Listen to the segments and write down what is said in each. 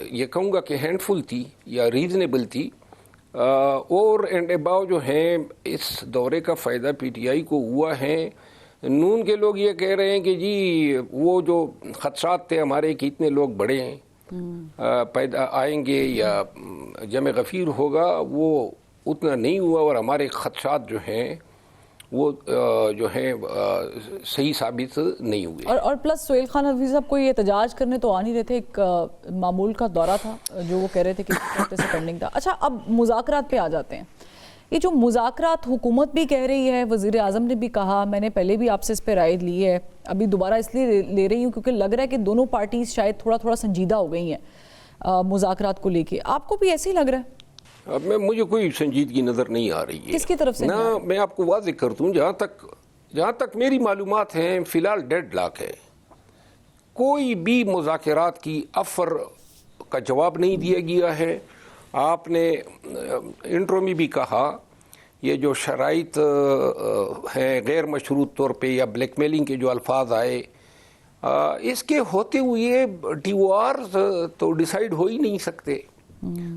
یہ کہوں گا کہ ہینڈ فل تھی یا ریزنیبل تھی، اور اینڈ اباؤ جو ہیں اس دورے کا فائدہ پی ٹی آئی کو ہوا ہے۔ نون کے لوگ یہ کہہ رہے ہیں کہ جی وہ جو خدشات تھے ہمارے کہ اتنے لوگ بڑے ہیں پیدا آئیں گے یا جمع غفیر ہوگا، وہ اتنا نہیں ہوا، اور ہمارے خدشات جو ہیں وہ جو ہیں صحیح ثابت نہیں ہوئے۔ اور پلس سہیل خان رضوی صاحب کو یہ احتجاج کرنے تو آ نہیں رہے تھے، ایک معمول کا دورہ تھا جو وہ کہہ رہے تھے کہ اس ہفتے سے پینڈنگ تھا۔ اچھا، اب مذاکرات پہ آ جاتے ہیں۔ یہ جو مذاکرات حکومت بھی کہہ رہی ہے، وزیر اعظم نے بھی کہا، میں نے پہلے بھی آپ سے اس پہ رائے لی ہے، ابھی دوبارہ اس لیے لے رہی ہوں کیونکہ لگ رہا ہے کہ دونوں پارٹیز شاید تھوڑا سنجیدہ ہو گئی ہیں مذاکرات کو لے کے۔ آپ کو بھی ایسے ہی لگ رہا ہے؟ اب مجھے کوئی سنجیدگی نظر نہیں آ رہی ہے۔ کس کی طرف سے؟ نہ، میں آپ کو واضح کر دوں، جہاں تک میری معلومات ہیں فی الحال ڈیڈ لاک ہے، کوئی بھی مذاکرات کی آفر کا جواب نہیں دیا گیا ہے۔ آپ نے انٹرو میں بھی کہا یہ جو شرائط ہیں غیر مشروط طور پہ یا بلیک میلنگ کے جو الفاظ آئے، اس کے ہوتے ہوئے ٹی او آرز تو ڈیسائیڈ ہو ہی نہیں سکتے۔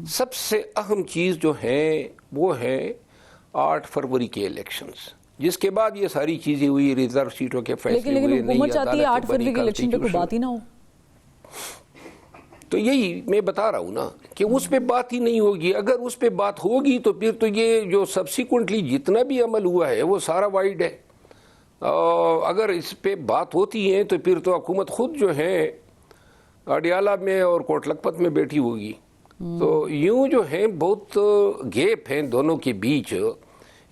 سب سے اہم چیز جو ہے وہ ہے 8 فروری کے الیکشنز، جس کے بعد یہ ساری چیزیں ہوئی، ریزرو سیٹوں کے فیصلے ہوئے، لیکن حکومت چاہتی ہے 8 فروری کے الیکشن پہ کوئی بات ہی نہ ہو۔ تو یہی میں بتا رہا ہوں نا کہ اس پہ بات ہی نہیں ہوگی۔ اگر اس پہ بات ہوگی تو پھر تو یہ جو سبسیکوئنٹلی جتنا بھی عمل ہوا ہے وہ سارا وائڈ ہے۔ اگر اس پہ بات ہوتی ہے تو پھر تو حکومت خود جو ہے اڈیالہ میں اور کوٹ لکھپت میں بیٹھی ہوگی۔ تو یوں جو ہے بہت گیپ ہیں دونوں کے بیچ،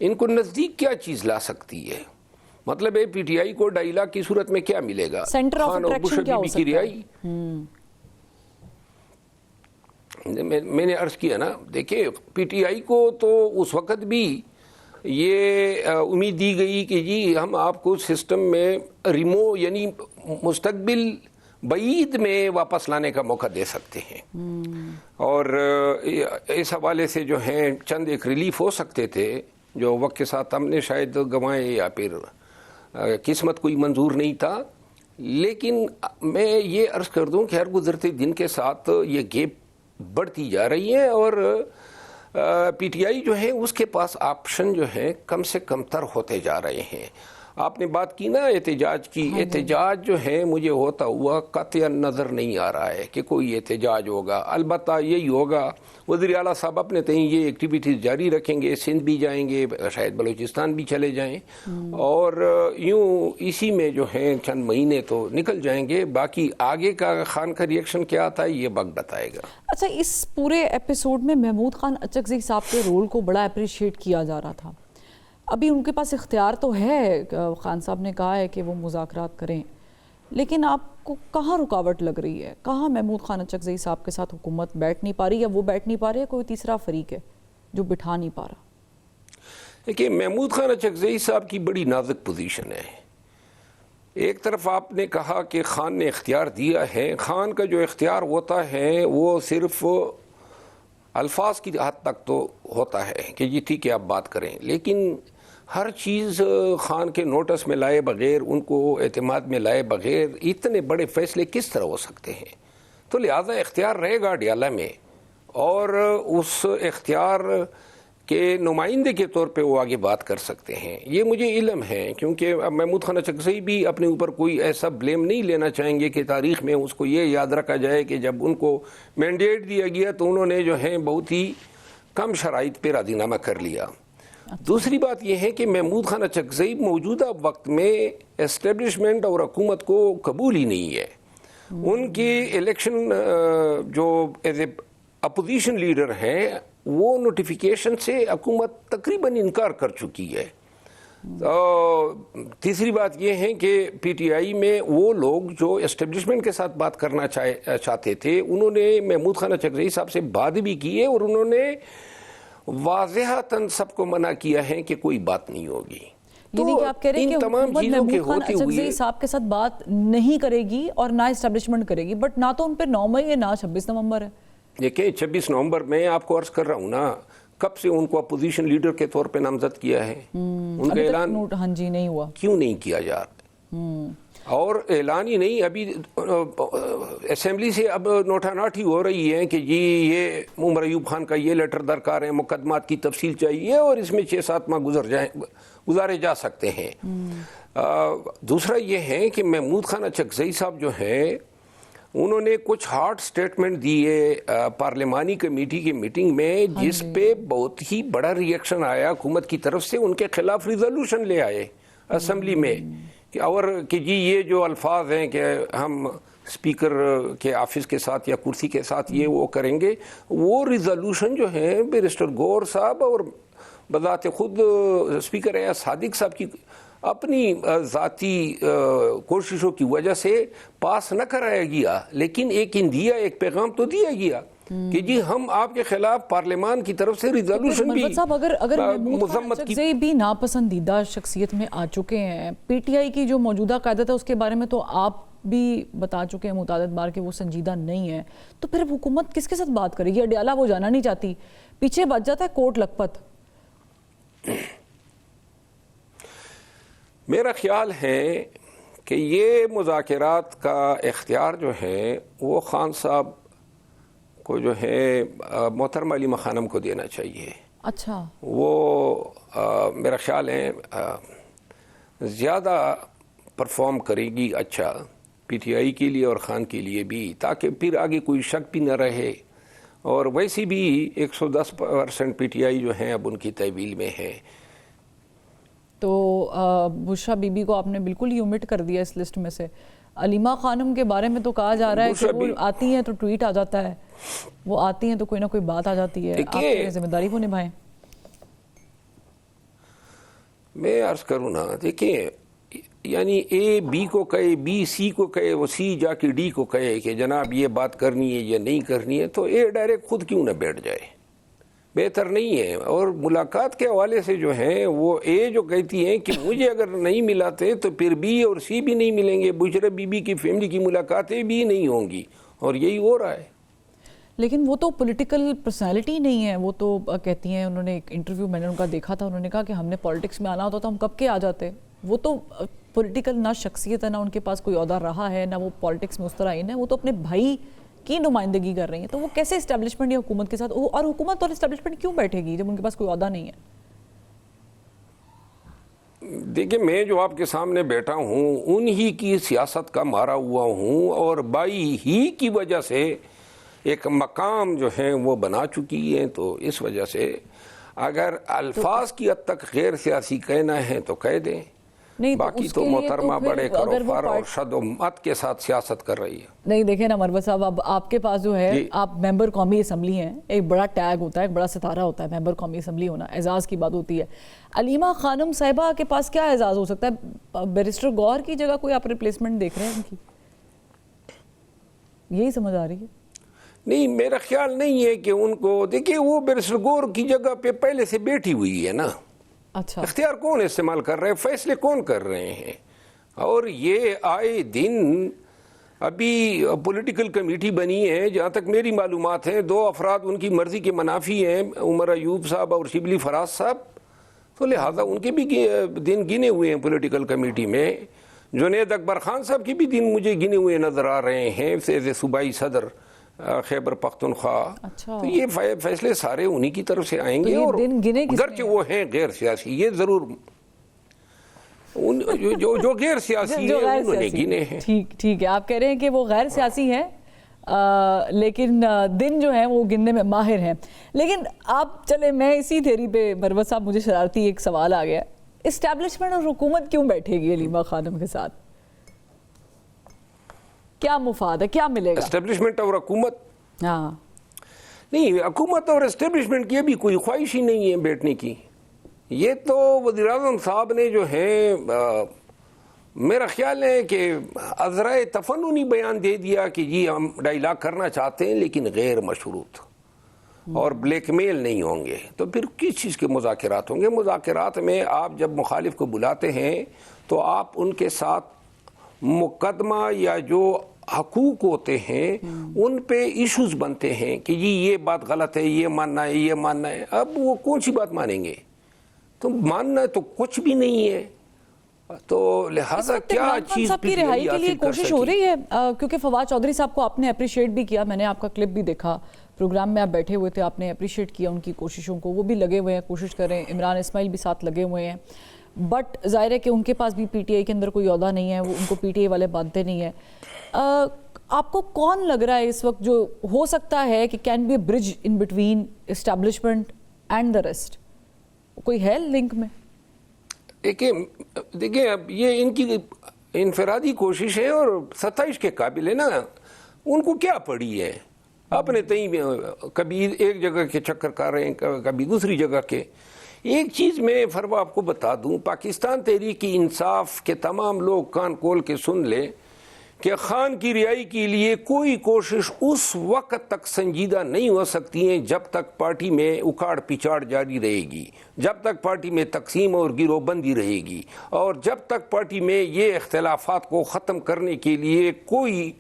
ان کو نزدیک کیا چیز لا سکتی ہے؟ مطلب ہے پی ٹی آئی کو 2.5 لاکھ کی صورت میں کیا ملے گا؟ سینٹر آف اٹریکشن کیا ہو سکتا ہے؟ کی رہائی۔ میں نے عرض کیا نا، دیکھیں پی ٹی آئی کو تو اس وقت بھی یہ امید دی گئی کہ جی ہم آپ کو سسٹم میں یعنی مستقبل بعید میں واپس لانے کا موقع دے سکتے ہیں، اور اس حوالے سے جو ہیں چند ایک ریلیف ہو سکتے تھے جو وقت کے ساتھ ہم نے شاید گنوائے یا پھر قسمت کوئی منظور نہیں تھا۔ لیکن میں یہ عرض کر دوں کہ ہر گزرتے دن کے ساتھ یہ گیپ بڑھتی جا رہی ہے، اور پی ٹی آئی جو ہے اس کے پاس آپشن جو ہے کم سے کم تر ہوتے جا رہے ہیں۔ آپ نے بات کی نا احتجاج کی، احتجاج جو ہے مجھے ہوتا ہوا قطعا نظر نہیں آ رہا ہے کہ کوئی احتجاج ہوگا۔ البتہ یہی ہوگا وزیر اعلیٰ صاحب اپنے تئیں یہ ایکٹیویٹیز جاری رکھیں گے، سندھ بھی جائیں گے، شاید بلوچستان بھی چلے جائیں، اور یوں اسی میں جو ہیں چند مہینے تو نکل جائیں گے۔ باقی آگے کا خان کا ریئیکشن کیا آتا ہے یہ وقت بتائے گا۔ اچھا، اس پورے ایپیسوڈ میں محمود خان اچکزئی صاحب کے رول کو بڑا اپریشیٹ کیا جا رہا تھا۔ ابھی ان کے پاس اختیار تو ہے، خان صاحب نے کہا ہے کہ وہ مذاکرات کریں، لیکن آپ کو کہاں رکاوٹ لگ رہی ہے؟ کہاں محمود خان اچکزئی صاحب کے ساتھ حکومت بیٹھ نہیں پا رہی، یا وہ بیٹھ نہیں پا رہے، کوئی تیسرا فریق ہے جو بٹھا نہیں پا رہا؟ دیکھیے محمود خان اچکزئی صاحب کی بڑی نازک پوزیشن ہے۔ ایک طرف آپ نے کہا کہ خان نے اختیار دیا ہے، خان کا جو اختیار ہوتا ہے وہ صرف الفاظ کی حد تک تو ہوتا ہے کہ جی ٹھیک ہے آپ بات کریں، لیکن ہر چیز خان کے نوٹس میں لائے بغیر، ان کو اعتماد میں لائے بغیر اتنے بڑے فیصلے کس طرح ہو سکتے ہیں؟ تو لہذا اختیار رہے گا اڈیالہ میں، اور اس اختیار کے نمائندے کے طور پہ وہ آگے بات کر سکتے ہیں، یہ مجھے علم ہے، کیونکہ محمود خان اچکزئی بھی اپنے اوپر کوئی ایسا بلیم نہیں لینا چاہیں گے کہ تاریخ میں اس کو یہ یاد رکھا جائے کہ جب ان کو مینڈیٹ دیا گیا تو انہوں نے جو ہے بہت ہی کم شرائط پہ راضی نامہ کر لیا۔ دوسری بات یہ ہے کہ محمود خان اچکزئی موجودہ وقت میں اسٹیبلشمنٹ اور حکومت کو قبول ہی نہیں ہے۔ ان کی الیکشن جو ایز اے اپوزیشن لیڈر ہیں وہ نوٹیفیکیشن سے حکومت تقریباً انکار کر چکی ہے۔ تیسری بات یہ ہے کہ پی ٹی آئی میں وہ لوگ جو اسٹیبلشمنٹ کے ساتھ بات کرنا چاہتے تھے انہوں نے محمود خان اچکزئی صاحب سے بات بھی کی ہے، اور انہوں نے واضحتاً سب کو منع کیا ہے کہ کوئی بات نہیں ہوگی۔ یعنی کہ آپ کہہ رہے ہیں کہ حکومت محمود خان اچکزئی صاحب کے ساتھ بات نہیں کرے گی اور نہ اسٹیبلشمنٹ کرے گی، بٹ نہ تو ان پہ 9 مئی ہے نہ 26 نومبر ہے۔ دیکھیں 26 نومبر میں آپ کو عرض کر رہا ہوں نا، کب سے ان کو اپوزیشن لیڈر کے طور پہ نامزد کیا ہے؟ ان کا اعلان ہاں جی نہیں ہوا، کیوں نہیں کیا جا رہا؟ اور اعلان ہی نہیں، ابھی اسمبلی سے اب نوٹا ناٹی ہو رہی ہے کہ جی یہ عمر ایوب خان کا یہ لیٹر درکار ہے، مقدمات کی تفصیل چاہیے، اور اس میں 6-7 ماہ گزارے جا سکتے ہیں۔ دوسرا یہ ہے کہ محمود خان اچکزئی صاحب جو ہیں انہوں نے کچھ ہارڈ سٹیٹمنٹ دیے پارلیمانی کمیٹی کی میٹنگ میں، جس پہ بہت ہی بڑا ریئیکشن آیا حکومت کی طرف سے، ان کے خلاف ریزولوشن لے آئے اسمبلی میں، اور کہ جی یہ جو الفاظ ہیں کہ ہم اسپیکر کے آفس کے ساتھ یا کرسی کے ساتھ یہ وہ کریں گے، وہ ریزولوشن جو ہیں بیرسٹر گور صاحب اور بذات خود اسپیکر ایاز صادق صاحب کی اپنی ذاتی کوششوں کی وجہ سے پاس نہ کرایا گیا، لیکن ایک اندیا، ایک پیغام تو دیا گیا کہ جی ہم آپ کے خلاف پارلیمان کی طرف سے ریزولوشن بھی اگر محمود خان بھی ناپسندیدہ شخصیت میں آ چکے ہیں، پی ٹی آئی کی جو موجودہ قیادت ہے اس کے بارے میں تو آپ بھی بتا چکے ہیں متعدد بار کہ وہ سنجیدہ نہیں ہے، تو پھر حکومت کس کے ساتھ بات کرے گی؟ اڈیالہ وہ جانا نہیں چاہتی، پیچھے بچ جاتا ہے کوٹ لکھپت۔ میرا خیال ہے کہ یہ مذاکرات کا اختیار جو ہے وہ خان صاحب کو جو ہے محترمہ علیمہ خانم کو دینا چاہیے۔ اچھا، وہ میرا خیال ہے زیادہ پرفارم کرے گی اچھا پی ٹی آئی کے لیے اور خان کے لیے بھی، تاکہ پھر آگے کوئی شک بھی نہ رہے، اور ویسی بھی 110% پی ٹی آئی جو ہیں اب ان کی تحویل میں ہے۔ تو بشرا بی بی کو آپ نے بالکل ہی اومٹ کر دیا اس لسٹ میں سے۔ علیمہ خانم کے بارے میں تو کہا جا رہا ہے کہ وہ آتی ہیں تو ٹویٹ آ جاتا ہے، وہ آتی ہیں تو کوئی نہ کوئی بات آ جاتی ہے، آپ کی ذمہ داری کو نبھائیں۔ میں عرض کروں نا، دیکھیں یعنی اے بی کو کہے، بی سی کو کہے، وہ سی جا کے ڈی کو کہے کہ جناب یہ بات کرنی ہے یا نہیں کرنی ہے، تو اے ڈائریکٹ خود کیوں نہ بیٹھ جائے؟ بہتر نہیں ہے۔ اور ملاقات کے حوالے سے جو ہیں وہ اے جو کہتی ہیں کہ مجھے اگر نہیں ملاتے تو پھر بی اور سی بھی نہیں ملیں گے، بشرا بی بی کی فیملی کی ملاقاتیں بھی نہیں ہوں گی، اور یہی ہو رہا ہے۔ لیکن وہ تو پولیٹیکل پرسنالٹی نہیں ہے، وہ تو کہتی ہیں، انہوں نے ایک انٹرویو میں نے ان کا دیکھا تھا، انہوں نے کہا کہ ہم نے پالیٹکس میں آنا ہوتا تو ہم کب کے آ جاتے۔ وہ تو پولیٹیکل نہ شخصیت ہے، نہ ان کے پاس کوئی عہدہ رہا ہے، نہ وہ پالیٹکس میں اس طرح ان ہے، وہ تو اپنے بھائی کی نمائندگی کر رہی ہیں، تو وہ کیسے اسٹیبلشمنٹ یا حکومت کے ساتھ، اور حکومت اور اسٹیبلشمنٹ کیوں بیٹھے گی جب ان کے پاس کوئی عہدہ نہیں ہے؟ دیکھیں میں جو آپ کے سامنے بیٹھا ہوں انہی کی سیاست کا مارا ہوا ہوں، اور بائی ہی کی وجہ سے ایک مقام جو ہیں وہ بنا چکی ہیں، تو اس وجہ سے اگر الفاظ کی حد تک غیر سیاسی کہنا ہے تو کہہ دیں، باقی تو محترمہ بڑے کروفر اور شد و مت کے ساتھ سیاست کر رہی ہے۔ نہیں دیکھیں نا مروت صاحب، اب آپ کے پاس جو ہے آپ ممبر قومی اسمبلی ہیں، ایک بڑا ٹیگ ہوتا ہے، ایک بڑا ستارہ ہوتا ہے ممبر قومی اسمبلی ہونا، اعزاز کی بات ہوتی ہے۔ علیمہ خانم صاحبہ کے پاس کیا اعزاز ہو سکتا ہے؟ بیرسٹر گور کی جگہ کوئی آپ ریپلیسمنٹ دیکھ رہے ہیں ان کی؟ یہی سمجھ آ رہی ہے؟ نہیں، میرا خیال نہیں ہے کہ ان کو، دیکھیں وہ بیرسٹر گور کی جگہ پہ پہلے سے بیٹھی ہوئی ہے نا۔ اچھا، اختیار کون استعمال کر رہے ہیں، فیصلے کون کر رہے ہیں؟ اور یہ آئے دن ابھی پولیٹیکل کمیٹی بنی ہے، جہاں تک میری معلومات ہیں 2 افراد ان کی مرضی کے منافی ہیں، عمر ایوب صاحب اور شبلی فراز صاحب، تو لہٰذا ان کے بھی دن گنے ہوئے ہیں پولیٹیکل کمیٹی میں۔ جنید اکبر خان صاحب کی بھی دن مجھے گنے ہوئے نظر آ رہے ہیں ایز صوبائی صدر خیبر پختونخوا۔ تو یہ فیصلے سارے انہی کی طرف سے آئیں گے، اور اگرچہ وہ ہیں غیر سیاسی، یہ ضرور جو غیر سیاسی ہیں انہوں نے گنے ہیں۔ ٹھیک ہے، آپ کہہ رہے ہیں کہ وہ غیر سیاسی ہیں لیکن دن جو ہیں وہ گننے میں ماہر ہیں۔ لیکن آپ چلے، میں اسی تھیری پہ مروت صاحب مجھے شرارتی ایک سوال آ گیا، اسٹیبلشمنٹ اور حکومت کیوں بیٹھے گی علیمہ خانم کے ساتھ؟ کیا مفاد ہے، کیا ملے گا؟ اسٹیبلشمنٹ اور حکومت؟ ہاں نہیں، حکومت اور اسٹیبلشمنٹ کی ابھی کوئی خواہش ہی نہیں ہے بیٹھنے کی۔ یہ تو وزیر اعظم صاحب نے جو ہے میرا خیال ہے کہ عذرائے تفننی بیان دے دیا کہ جی ہم ڈائیلاگ کرنا چاہتے ہیں لیکن غیر مشروط اور بلیک میل نہیں ہوں گے، تو پھر کس چیز کے مذاکرات ہوں گے؟ مذاکرات میں آپ جب مخالف کو بلاتے ہیں تو آپ ان کے ساتھ مقدمہ یا جو حقوق ہوتے ہیں ان پہ ایشوز بنتے ہیں کہ جی یہ بات غلط ہے، یہ ماننا ہے، یہ ماننا ہے۔ اب وہ کون سی بات مانیں گے؟ تو ماننا تو کچھ بھی نہیں ہے، تو لہٰذا کیا چیز صاحب کی رہائی کے لیے کوشش ہو رہی ہے؟ کیونکہ فواد چودھری صاحب کو آپ نے اپریشیٹ بھی کیا، میں نے آپ کا کلپ بھی دیکھا، پروگرام میں آپ بیٹھے ہوئے تھے، آپ نے اپریشیٹ کیا ان کی کوششوں کو، وہ بھی لگے ہوئے ہیں، کوشش کر رہے ہیں، عمران اسماعیل بھی ساتھ لگے ہوئے ہیں، بٹ ظاہر ہے کہ ان کے پاس بھی پی ٹی آئی کے اندر کوئی عہدہ نہیں ہے، وہ ان کو پی ٹی آئی والے باندھتے نہیں ہیں. آپ کو کون لگ رہا ہے اس وقت جو ہو سکتا ہے کہ can be a bridge in between establishment and the rest? کوئی ہے لنک میں؟ دیکھیں اب یہ ان کی انفرادی کوشش ہے اور ستائش کے قابل ہے نا. ان کو کیا پڑی ہے؟ اپنے تئیں کبھی ایک جگہ کے چکر کر رہے ہیں، کبھی دوسری جگہ کے. ایک چیز میں فروا آپ کو بتا دوں، پاکستان تحریک انصاف کے تمام لوگ کان کھول کے سن لیں کہ خان کی رہائی کے لیے کوئی کوشش اس وقت تک سنجیدہ نہیں ہو سکتی ہیں جب تک پارٹی میں اکھاڑ پچاڑ جاری رہے گی، جب تک پارٹی میں تقسیم اور گروہ بندی رہے گی، اور جب تک پارٹی میں یہ اختلافات کو ختم کرنے کے لیے کوئی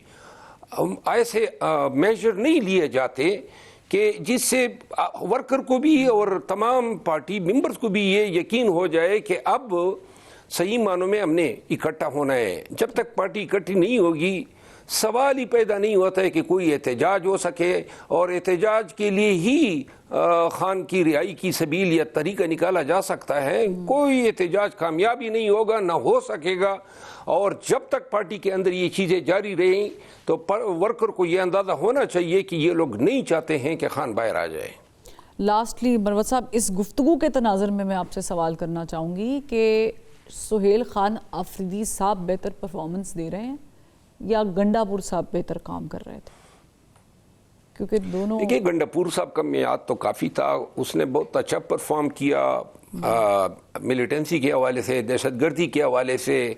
ایسے میجر نہیں لیے جاتے کہ جس سے ورکر کو بھی اور تمام پارٹی ممبرز کو بھی یہ یقین ہو جائے کہ اب صحیح معنوں میں ہم نے اکٹھا ہونا ہے. جب تک پارٹی اکٹھی نہیں ہوگی سوال ہی پیدا نہیں ہوتا ہے کہ کوئی احتجاج ہو سکے، اور احتجاج کے لیے ہی خان کی رہائی کی سبیل یا طریقہ نکالا جا سکتا ہے. کوئی احتجاج کامیابی نہیں ہوگا، نہ ہو سکے گا. اور جب تک پارٹی کے اندر یہ چیزیں جاری رہیں تو ورکر کو یہ اندازہ ہونا چاہیے کہ یہ لوگ نہیں چاہتے ہیں کہ خان باہر آ جائے. لاسٹلی مروت صاحب، اس گفتگو کے تناظر میں آپ سے سوال کرنا چاہوں گی کہ سہیل خان آفریدی صاحب بہتر پرفارمنس دے رہے ہیں یا گنڈا پور صاحب بہتر کام کر رہے تھے؟ کیونکہ دونوں دیکھیے گنڈا پور صاحب کا میعاد تو کافی تھا، اس نے بہت اچھا پرفارم کیا ملیٹنسی کے حوالے سے، دہشت گردی کے حوالے سے،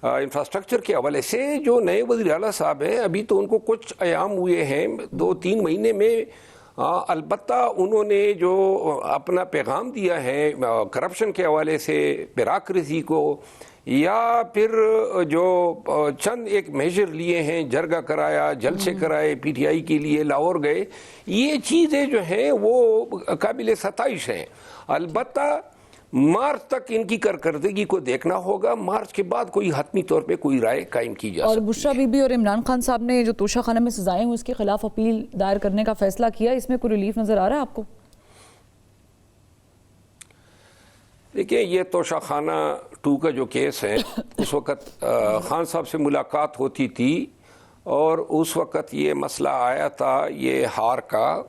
انفراسٹرکچر کے حوالے سے. جو نئے وزیر اعلیٰ صاحب ہیں ابھی تو ان کو کچھ ایام ہوئے ہیں 2-3 مہینے میں، البتہ انہوں نے جو اپنا پیغام دیا ہے کرپشن کے حوالے سے، بیوروکریسی کو، یا پھر جو چند ایک میجر لیے ہیں، جرگہ کرایا، جلسے کرائے، پی ٹی آئی کے لیے لاہور گئے، یہ چیزیں جو ہیں وہ قابل ستائش ہیں. البتہ مارچ تک ان کی کارکردگی کو دیکھنا ہوگا، مارچ کے بعد کوئی حتمی طور پہ کوئی رائے قائم کی جا سکتی ہے. اور بشرا بی بی اور عمران خان صاحب نے جو توشہ خانہ میں سزائیں ہیں اس کے خلاف اپیل دائر کرنے کا فیصلہ کیا، اس میں کوئی ریلیف نظر آ رہا ہے آپ کو؟ دیکھیں یہ توشہ خانہ 2 کا جو کیس ہے، اس وقت خان صاحب سے ملاقات ہوتی تھی اور اس وقت یہ مسئلہ آیا تھا یہ ہار کا،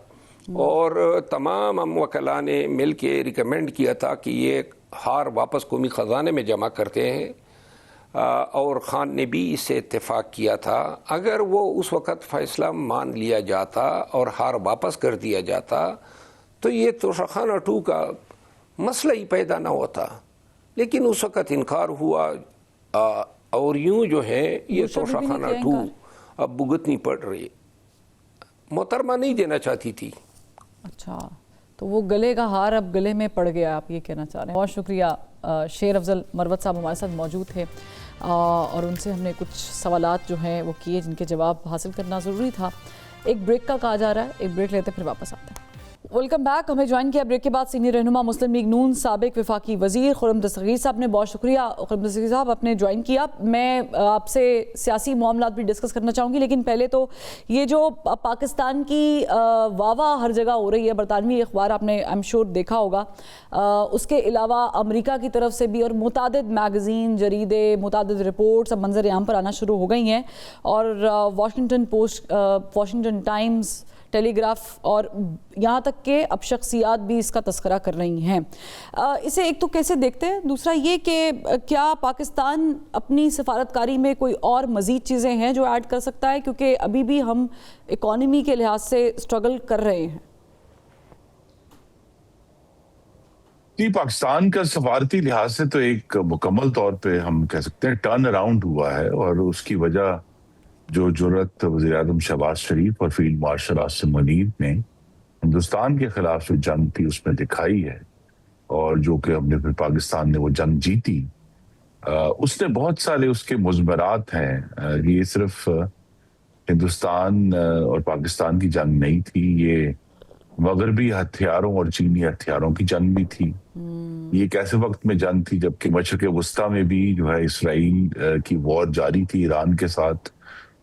اور تمام وکلاء نے مل کے ریکمینڈ کیا تھا کہ یہ ہار واپس قومی خزانے میں جمع کرتے ہیں، اور خان نے بھی اس سے اتفاق کیا تھا. اگر وہ اس وقت فیصلہ مان لیا جاتا اور ہار واپس کر دیا جاتا تو یہ توشہ خانہ 2 کا مسئلہ ہی پیدا نہ ہوتا، لیکن اس وقت انکار ہوا، اور یوں جو ہے یہ توشہ خانہ 2 اب بھگتنی پڑ رہی. محترمہ نہیں دینا چاہتی تھی. اچھا، تو وہ گلے کا ہار اب گلے میں پڑ گیا، آپ یہ کہنا چاہ رہے ہیں. بہت شکریہ. شیر افضل مروت صاحب ہمارے ساتھ موجود تھے اور ان سے ہم نے کچھ سوالات جو ہیں وہ کیے جن کے جواب حاصل کرنا ضروری تھا. ایک بریک کا کہا جا رہا ہے، ایک بریک لیتے پھر واپس آتے ہیں. Welcome back. ہمیں جوائن کیا بریک کے بعد سینئر رہنما مسلم لیگ نون سابق وفاقی وزیر خرم دستگیر صاحب نے. بہت شکریہ خرم دستگیر صاحب، آپ نے جوائن کیا. میں آپ سے سیاسی معاملات بھی ڈسکس کرنا چاہوں گی، لیکن پہلے تو یہ جو پاکستان کی واہ ہر جگہ ہو رہی ہے، برطانوی اخبار آپ نے آئی ایم شور دیکھا ہوگا، اس کے علاوہ امریکہ کی طرف سے بھی، اور متعدد میگزین، جریدے، متعدد رپورٹس اب منظر عام پر آنا شروع ہو گئی ہیں، اور واشنگٹن پوسٹ، واشنگٹن ٹائمز، ٹیلی گراف، اور یہاں تک کہ اب شخصیات بھی اس کا تذکرہ کر رہی ہیں. اسے ایک تو کیسے دیکھتے ہیں؟ دوسرا یہ کہ کیا پاکستان اپنی سفارتکاری میں کوئی اور مزید چیزیں ہیں جو ایڈ کر سکتا ہے، کیونکہ ابھی بھی ہم اکانومی کے لحاظ سے اسٹرگل کر رہے ہیں. جی، پاکستان کا سفارتی لحاظ سے تو ایک مکمل طور پہ ہم کہہ سکتے ہیں ٹرن اراؤنڈ ہوا ہے، اور اس کی وجہ جو جرأت وزیر اعظم شہباز شریف اور فیلڈ مارشل عاصم منیر نے ہندوستان کے خلاف جو جنگ تھی اس میں دکھائی ہے، اور جو کہ ہم نے پھر پاکستان نے وہ جنگ جیتی، اس نے بہت سارے اس کے مضمرات ہیں. یہ صرف ہندوستان اور پاکستان کی جنگ نہیں تھی، یہ مغربی ہتھیاروں اور چینی ہتھیاروں کی جنگ بھی تھی. یہ ایک ایسے وقت میں جنگ تھی جبکہ مشرق وسطیٰ میں بھی جو ہے اسرائیل کی وار جاری تھی ایران کے ساتھ,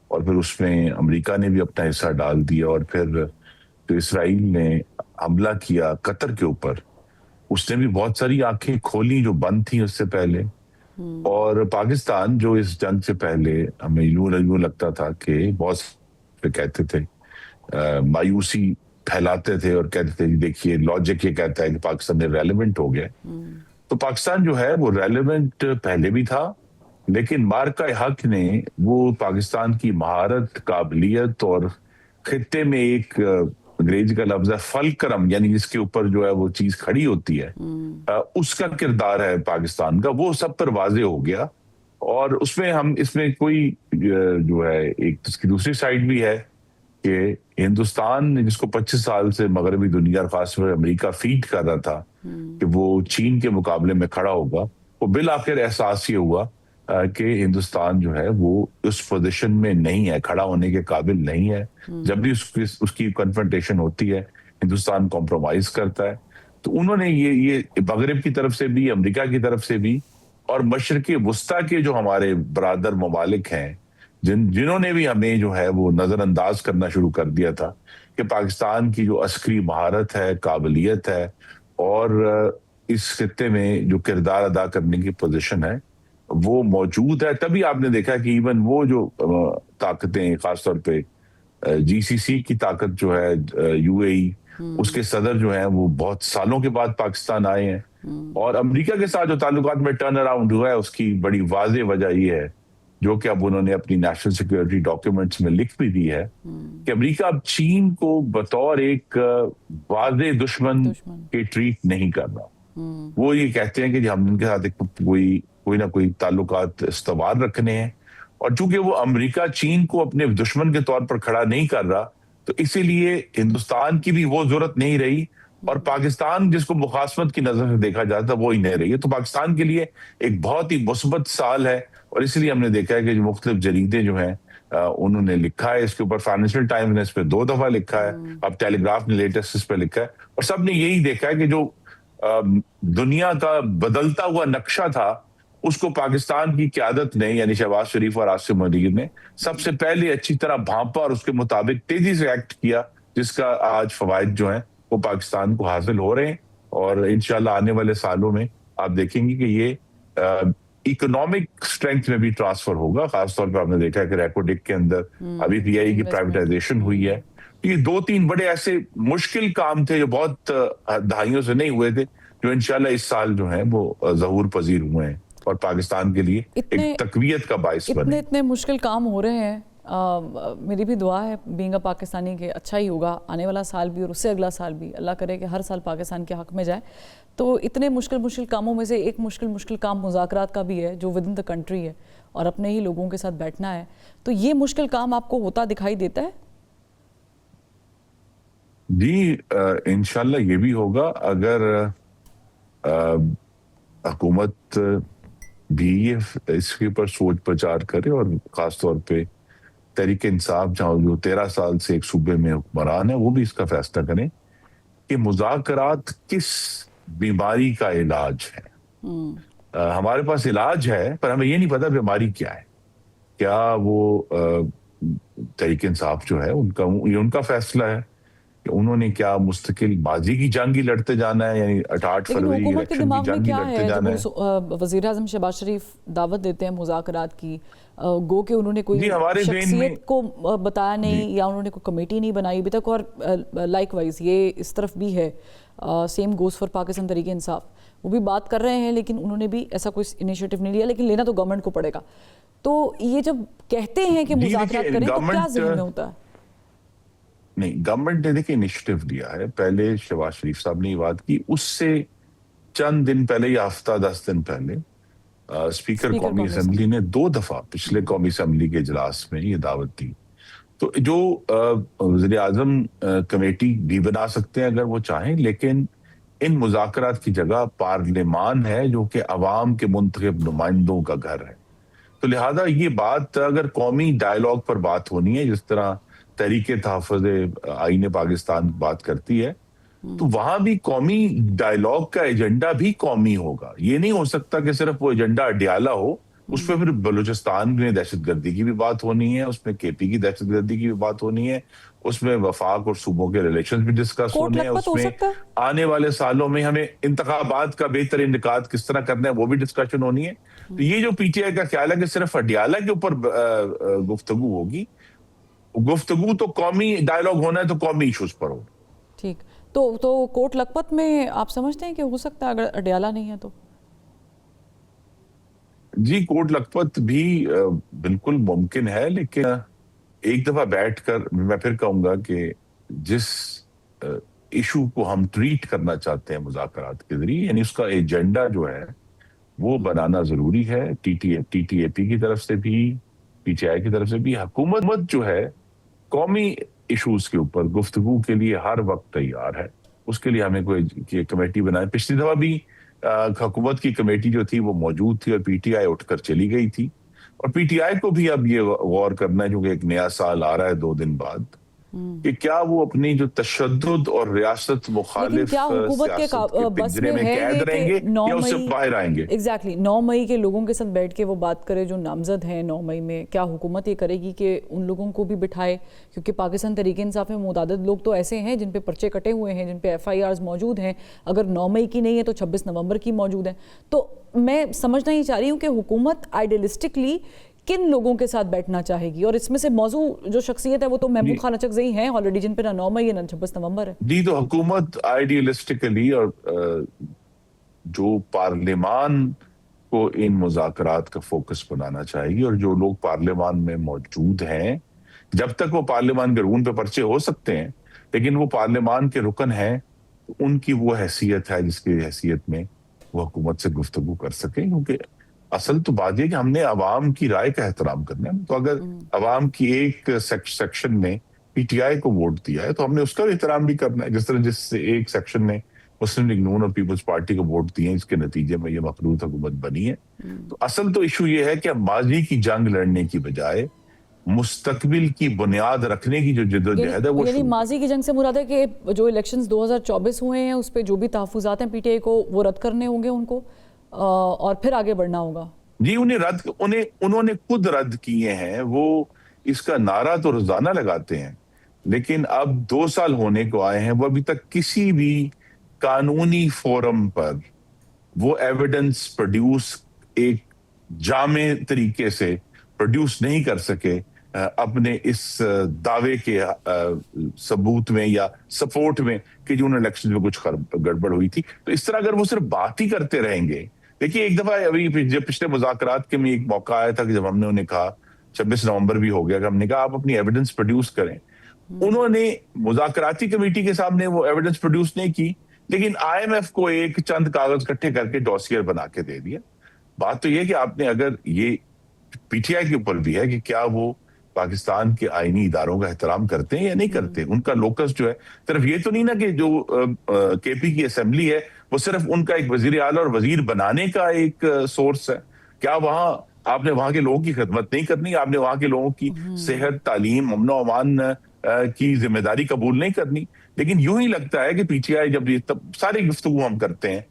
اور پھر اس میں امریکہ نے بھی اپنا حصہ ڈال دیا, اور پھر جو اسرائیل نے حملہ کیا قطر کے اوپر, اس نے بھی بہت ساری آنکھیں کھولی جو بند تھیں اس سے پہلے. اور پاکستان جو اس جنگ سے پہلے ہمیں یوں لگتا تھا کہ بہت کہتے تھے, مایوسی پھیلاتے تھے اور کہتے تھے دیکھیے لاجک یہ کہتا ہے کہ پاکستان ریلیونٹ ہو گیا. تو پاکستان جو ہے وہ ریلیونٹ پہلے بھی تھا, لیکن مارکہ حق نے وہ پاکستان کی مہارت, قابلیت اور خطے میں ایک انگریزی کا لفظ ہے فلکرم, یعنی جس کے اوپر جو ہے وہ چیز کھڑی ہوتی ہے, اس کا کردار ہے پاکستان کا, وہ سب پر واضح ہو گیا. اور اس میں کوئی جو ہے ایک اس کی دوسری سائڈ بھی ہے کہ ہندوستان جس کو 25 سال سے مغربی دنیا اور خاص طور امریکہ فیڈ کر رہا تھا کہ وہ چین کے مقابلے میں کھڑا ہوگا, وہ بالآخر احساس یہ ہوا کہ ہندوستان جو ہے وہ اس پوزیشن میں نہیں ہے, کھڑا ہونے کے قابل نہیں ہے. جب بھی اس کی کنفرنٹیشن ہوتی ہے ہندوستان کمپرومائز کرتا ہے. تو انہوں نے یہ مغرب کی طرف سے بھی, امریکہ کی طرف سے بھی, اور مشرق وسطیٰ کے جو ہمارے برادر ممالک ہیں جنہوں نے بھی ہمیں جو ہے وہ نظر انداز کرنا شروع کر دیا تھا کہ پاکستان کی جو عسکری مہارت ہے, قابلیت ہے, اور اس خطے میں جو کردار ادا کرنے کی پوزیشن ہے وہ موجود ہے. تبھی آپ نے دیکھا کہ ایون وہ جو طاقتیں, خاص طور پہ جی سی سی کی طاقت جو ہے, یو اے ای, اس کے صدر جو ہیں وہ بہت سالوں کے بعد پاکستان آئے ہیں. اور امریکہ کے ساتھ جو تعلقات میں ٹرن اراؤنڈ ہوا ہے اس کی بڑی واضح وجہ یہ ہے, جو کہ اب انہوں نے اپنی نیشنل سیکیورٹی ڈاکیومنٹس میں لکھ بھی دی ہے, کہ امریکہ اب چین کو بطور ایک واضح دشمن کے ٹریٹ نہیں کر رہا. وہ یہ کہتے ہیں کہ ہم ان کے ساتھ کوئی نہ کوئی تعلقات استوار رکھنے ہیں, اور چونکہ وہ امریکہ چین کو اپنے دشمن کے طور پر کھڑا نہیں کر رہا, تو اسی لیے ہندوستان کی بھی وہ ضرورت نہیں رہی, اور پاکستان جس کو مخاصمت کی نظر سے دیکھا جاتا ہے وہ ہی نہیں رہی ہے. تو پاکستان کے لیے ایک بہت ہی مثبت سال ہے, اور اس لیے ہم نے دیکھا ہے کہ جو مختلف جریدے جو ہیں انہوں نے لکھا ہے اس کے اوپر. فائنینشل ٹائمز نے اس پہ 2 دفعہ لکھا ہے, اب ٹیلی گراف نے لیٹسٹ اس پہ لکھا ہے, اور سب نے یہی دیکھا ہے کہ جو دنیا کا بدلتا ہوا نقشہ تھا اس کو پاکستان کی قیادت نے, یعنی شہباز شریف اور عاصم منیر نے سب سے پہلے اچھی طرح بھانپا اور اس کے مطابق تیزی سے ایکٹ کیا, جس کا آج فوائد جو ہیں وہ پاکستان کو حاصل ہو رہے ہیں. اور انشاءاللہ آنے والے سالوں میں آپ دیکھیں گے کہ یہ اکنامک سٹرینتھ میں بھی ٹرانسفر ہوگا. خاص طور پہ آپ نے دیکھا ہے کہ ریکوڈک کے اندر ابھی پی آئی کی پرائیویٹائزیشن ہوئی ہے. یہ 2-3 بڑے ایسے مشکل کام تھے جو بہت دہائیوں سے نہیں ہوئے تھے, جو انشاءاللہ اس سال جو ہیں وہ ظہور پذیر ہوئے ہیں اور پاکستان کے لیے ایک تقویت کا باعث بنے. اتنے مشکل کام ہو رہے ہیں. میری بھی دعا ہے بینگ اے پاکستانی کہ اچھا ہی ہوگا آنے والا سال بھی اور اس سے اگلا سال بھی. اللہ کرے کہ ہر سال پاکستان کے حق میں جائے. تو اتنے مشکل کاموں میں سے ایک مشکل کام مذاکرات کا بھی ہے جو ود ان دا کنٹری ہے, اور اپنے ہی لوگوں کے ساتھ بیٹھنا ہے. تو یہ مشکل کام آپ کو ہوتا دکھائی دیتا ہے؟ جی انشاءاللہ یہ بھی ہوگا اگر حکومت بھی اس کے اوپر سوچ پرچار کرے, اور خاص طور پہ تحریک انصاف جو 13 سال سے ایک صوبے میں حکمران ہے وہ بھی اس کا فیصلہ کریں کہ مذاکرات کس بیماری کا علاج ہے. ہمارے پاس علاج ہے پر ہمیں یہ نہیں پتا بیماری کیا ہے. کیا وہ تحریک انصاف جو ہے ان کا فیصلہ ہے کہ انہوں نے کیا مستقل ماضی کی جنگ ہی لڑتے جانا ہے, یعنی 8 فروری حکومت کے الیکشن کی دماغ میں جنگ ہی کیا لڑتے جانا ہے. وزیر اعظم شہباز شریف دعوت دیتے ہیں مذاکرات کی, گو کہ انہوں نے کوئی شخصیت کو بتایا نہیں یا انہوں نے کوئی کمیٹی نہیں بنائی ابھی تک, اور لائک وائز یہ اس طرف بھی ہے, same goes for Pakistan Tehreek Insaf, وہ بھی بات کر رہے ہیں لیکن انہوں نے بھی ایسا کوئی انیشیٹو نہیں لیا, لیکن لینا تو گورنمنٹ کو پڑے گا. تو یہ جب کہتے ہیں کہ مذاکرات کریں تو کیا ذہن میں ہوتا ہے؟ نہیں, گورنمنٹ نے دیکھیں انیشیٹو لیا ہے. پہلے شہباز شریف صاحب نے یہ بات کی, اس سے چند دن پہلے یا ہفتہ 10 دن پہلے اسپیکر قومی اسمبلی نے 2 دفعہ پچھلے قومی اسمبلی کے اجلاس میں یہ دعوت دی. تو جو وزیر اعظم کمیٹی بھی بنا سکتے ہیں اگر وہ چاہیں, لیکن ان مذاکرات کی جگہ پارلیمان ہے جو کہ عوام کے منتخب نمائندوں کا گھر ہے. تو لہذا یہ بات اگر قومی ڈائیلاگ پر بات ہونی ہے, جس طرح تحریک تحفظ آئین پاکستان بات کرتی ہے, تو وہاں بھی قومی ڈائلاگ کا ایجنڈا بھی قومی ہوگا. یہ نہیں ہو سکتا کہ صرف وہ ایجنڈا اڈیالہ ہو. اس پہ پھر بلوچستان میں دہشت گردی کی بھی بات ہونی ہے, اس میں کے پی کی دہشت گردی کی بھی بات ہونی ہے, اس میں وفاق اور صوبوں کے ریلیشنز بھی ڈسکس ہونے ہیں, اس میں آنے والے سالوں میں ہمیں انتخابات کا بہتر انعقاد کس طرح کرنا ہے وہ بھی ڈسکشن ہونی ہے. تو یہ جو پی ٹی آئی کا خیال ہے کہ صرف اڈیالہ کے اوپر گفتگو ہوگی, گفتگو تو قومی ڈائلاگ ہونا ہے تو قومی ایشوز پر ہوگا. ٹھیک, تو کوٹ لکھپت میں آپ سمجھتے ہیں کہ ہو سکتا ہے اگر اڈیالہ نہیں ہے تو؟ جی, کوٹ لکھپت بھی بالکل ممکن ہے, لیکن ایک دفعہ بیٹھ کر میں پھر کہوں گا کہ جس ایشو کو ہم ٹریٹ کرنا چاہتے ہیں مذاکرات کے ذریعے, یعنی اس کا ایجنڈا جو ہے وہ بنانا ضروری ہے. ٹی ٹی اے پی کی طرف سے بھی, پی ٹی آئی کی طرف سے بھی. حکومت جو ہے قومی ایشوز کے اوپر گفتگو کے لیے ہر وقت تیار ہے. اس کے لیے ہمیں کوئی کمیٹی بنائے. پچھلی دفعہ بھی حکومت کی کمیٹی جو تھی وہ موجود تھی اور پی ٹی آئی اٹھ کر چلی گئی تھی, اور پی ٹی آئی کو بھی اب یہ غور کرنا ہے, جو کہ ایک نیا سال آ رہا ہے 2 دن بعد, کہ کیا وہ اپنی جو تشدد اور ریاست مخالف سیاست کے پنجرے میں قید رہیں گے یا اس سے باہر آئیں گے. ایگزیکٹلی 9 مئی کے لوگوں کے ساتھ بیٹھ کے وہ بات کرے جو نامزد ہیں 9 مئی میں, کیا حکومت یہ کرے گی کہ ان لوگوں کو بھی بٹھائے؟ کیونکہ پاکستان تحریک انصاف میں متعدد لوگ تو ایسے ہیں جن پہ پرچے کٹے ہوئے ہیں, جن پہ ایف آئی آرز موجود ہیں. اگر 9 مئی کی نہیں ہے تو 26 نومبر کی موجود ہیں. تو میں سمجھنا یہ چاہ رہی ہوں کہ حکومت آئیڈیلسٹکلی کن لوگوں کے ساتھ بیٹھنا چاہے گی, اور اس میں سے موضوع جو شخصیت ہے وہ تو محمود خان اچکزئی ہیں آلریڈی, جن پہ نہ 9 مئی ہے نہ 26 نومبر ہے. جی, تو حکومت آئیڈیلسٹکلی اور جو پارلیمان کو ان مذاکرات کا فوکس بنانا چاہے گی, اور جو لوگ پارلیمان میں موجود ہیں, جب تک وہ پارلیمان کے رکن پہ پرچے ہو سکتے ہیں, لیکن وہ پارلیمان کے رکن ہیں, ان کی وہ حیثیت ہے جس کی حیثیت میں وہ حکومت سے گفتگو کر سکیں. کیونکہ اصل تو بات یہ کہ ہم نے عوام کی رائے کا احترام کرنا ہے. تو اگر عوام کی ایک سیکشن نے پی ٹی آئی کو ووٹ دیا ہے تو ہم نے اس کا بھی احترام بھی کرنا ہے, جس طرح جس ایک سیکشن نے مسلم لیگ نون اور پیپلز پارٹی کو ووٹ دیے, اس کے نتیجے میں یہ مخلوط حکومت بنی ہے. تو اصل تو ایشو یہ ہے کہ ماضی کی جنگ لڑنے کی بجائے مستقبل کی بنیاد رکھنے کی جو جدوجہد ہے وہ, یعنی ماضی کی جنگ سے مراد ہے کہ جو الیکشنز 2024 ہوئے ہیں اس پہ جو بھی تحفظات ہیں پی ٹی آئی کو وہ رد کرنے ہوں گے ان کو, اور پھر آگے بڑھنا ہوگا. جی, انہوں نے خود رد کیے ہیں. وہ اس کا نعرہ تو روزانہ لگاتے ہیں, لیکن اب 2 سال ہونے کو آئے ہیں, وہ ابھی تک کسی بھی قانونی فورم پر وہ ایویڈنس پروڈیوس ایک جامع طریقے سے پروڈیوس نہیں کر سکے اپنے اس دعوے کے ثبوت میں یا سپورٹ میں کہ جو ان الیکشن میں کچھ گڑبڑ ہوئی تھی. تو اس طرح اگر وہ صرف بات ہی کرتے رہیں گے, دیکھیے ایک دفعہ ابھی جب پچھلے مذاکرات کے میں ایک موقع آیا تھا کہ جب ہم نے انہیں کہا, 26 نومبر بھی ہو گیا, کہ ہم نے کہا آپ اپنی ایویڈنس پروڈیوس کریں. انہوں نے مذاکراتی کمیٹی کے سامنے وہ ایویڈنس پروڈیوس نہیں کی, لیکن آئی ایم ایف کو ایک چند کاغذ اکٹھے کر کے ڈوسیئر بنا کے دے دیا. بات تو یہ کہ آپ نے, اگر یہ پی ٹی آئی کے اوپر بھی ہے کہ کیا وہ پاکستان کے آئینی اداروں کا احترام کرتے ہیں یا نہیں کرتے. ان کا لوکس جو ہے صرف یہ تو نہیں نا کہ جو کے پی کی اسمبلی ہے وہ صرف ان کا ایک وزیر اعلیٰ اور وزیر بنانے کا ایک سورس ہے. کیا وہاں آپ نے وہاں کے لوگوں کی خدمت نہیں کرنی, آپ نے وہاں کے لوگوں کی صحت, تعلیم, امن و امان کی ذمہ داری قبول نہیں کرنی. لیکن یوں ہی لگتا ہے کہ پی ٹی آئی جب یہ ساری گفتگو ہم کرتے ہیں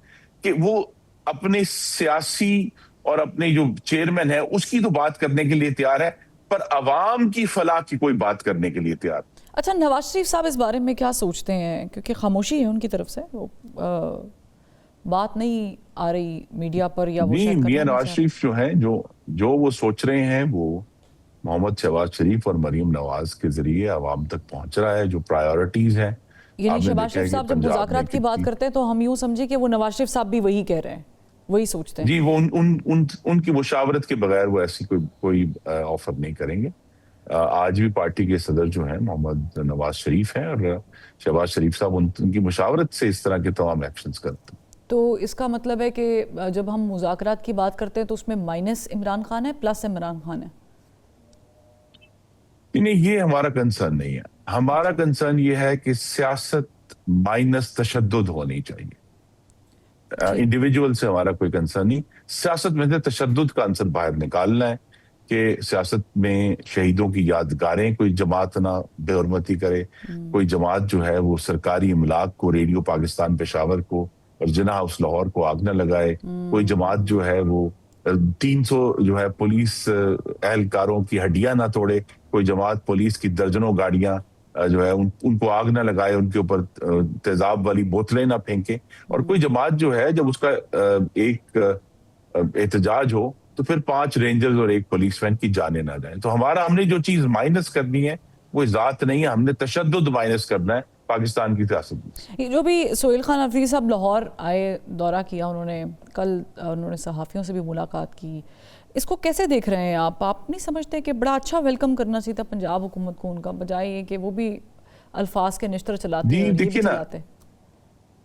کہ وہ اپنے سیاسی اور اپنے جو چیئرمین ہے اس کی تو بات کرنے کے لیے تیار ہے, پر عوام کی فلاح کی کوئی بات کرنے کے لیے تیار. اچھا, نواز شریف صاحب اس بارے میں کیا سوچتے ہیں؟ کیونکہ خاموشی ہے ان کی طرف سے, وہ بات نہیں آ رہی میڈیا پر, یا وہ میاں نواز شریف جو ہیں جو وہ سوچ رہے ہیں وہ محمد شہباز شریف اور مریم نواز کے ذریعے عوام تک پہنچ رہا ہے. جو پرائیورٹیز ہیں, یعنی شہباز شریف صاحب جب مذاکرات کی بات کرتے ہیں تو ہم یوں سمجھے کہ وہ نواز شریف صاحب بھی وہی کہہ رہے ہیں, وہی سوچتے ہیں. جی, وہ ان کی مشاورت کے بغیر وہ ایسی کوئی آفر نہیں کریں گے. آج بھی پارٹی کے صدر جو ہیں محمد نواز شریف ہیں, اور شہباز شریف صاحب ان کی مشاورت سے اس طرح کے تمام ایکشنز کرتے ہیں. تو اس کا مطلب ہے کہ جب ہم مذاکرات کی بات کرتے ہیں تو اس میں مائنس عمران خان ہے, پلس عمران خان ہے؟ نہیں, یہ ہمارا کنسرن نہیں ہے. ہمارا کنسرن یہ ہے کہ سیاست مائنس تشدد ہونی چاہیے. انڈیویجول سے ہمارا کوئی کنسرن نہیں. سیاست میں سے تشدد کا عنصر باہر نکالنا ہے. کہ سیاست میں شہیدوں کی یادگاریں کوئی جماعت نہ بے حرمتی کرے, کوئی جماعت جو ہے وہ سرکاری املاک کو, ریڈیو پاکستان پشاور کو اور جناح ہاؤس لاہور کو آگ نہ لگائے, کوئی جماعت جو ہے وہ 300 جو ہے پولیس اہلکاروں کی ہڈیاں نہ توڑے, کوئی جماعت پولیس کی درجنوں گاڑیاں جو ہے ان کو آگ نہ لگائے, ان کے اوپر تیزاب والی بوتلیں نہ پھینکے, اور کوئی جماعت جو ہے جب اس کا ایک احتجاج ہو تو پھر 5 رینجرز اور 1 پولیس مین کی جانیں نہ جائیں. تو ہم نے جو چیز مائنس کرنی ہے وہ ذات نہیں ہے, ہم نے تشدد مائنس کرنا ہے پاکستان کی سیاست. جو بھی سہیل خان افریدی صاحب لاہور آئے, دورہ کیا انہوں نے, کل انہوں نے صحافیوں سے بھی ملاقات کی, اس کو کیسے دیکھ رہے ہیں آپ نہیں سمجھتے کہ بڑا اچھا ویلکم کرنا چاہیے تھا پنجاب حکومت کو ان کا, بجائے یہ کہ وہ بھی الفاظ کے نشتر چلاتے ہیں, دیکھیے نا,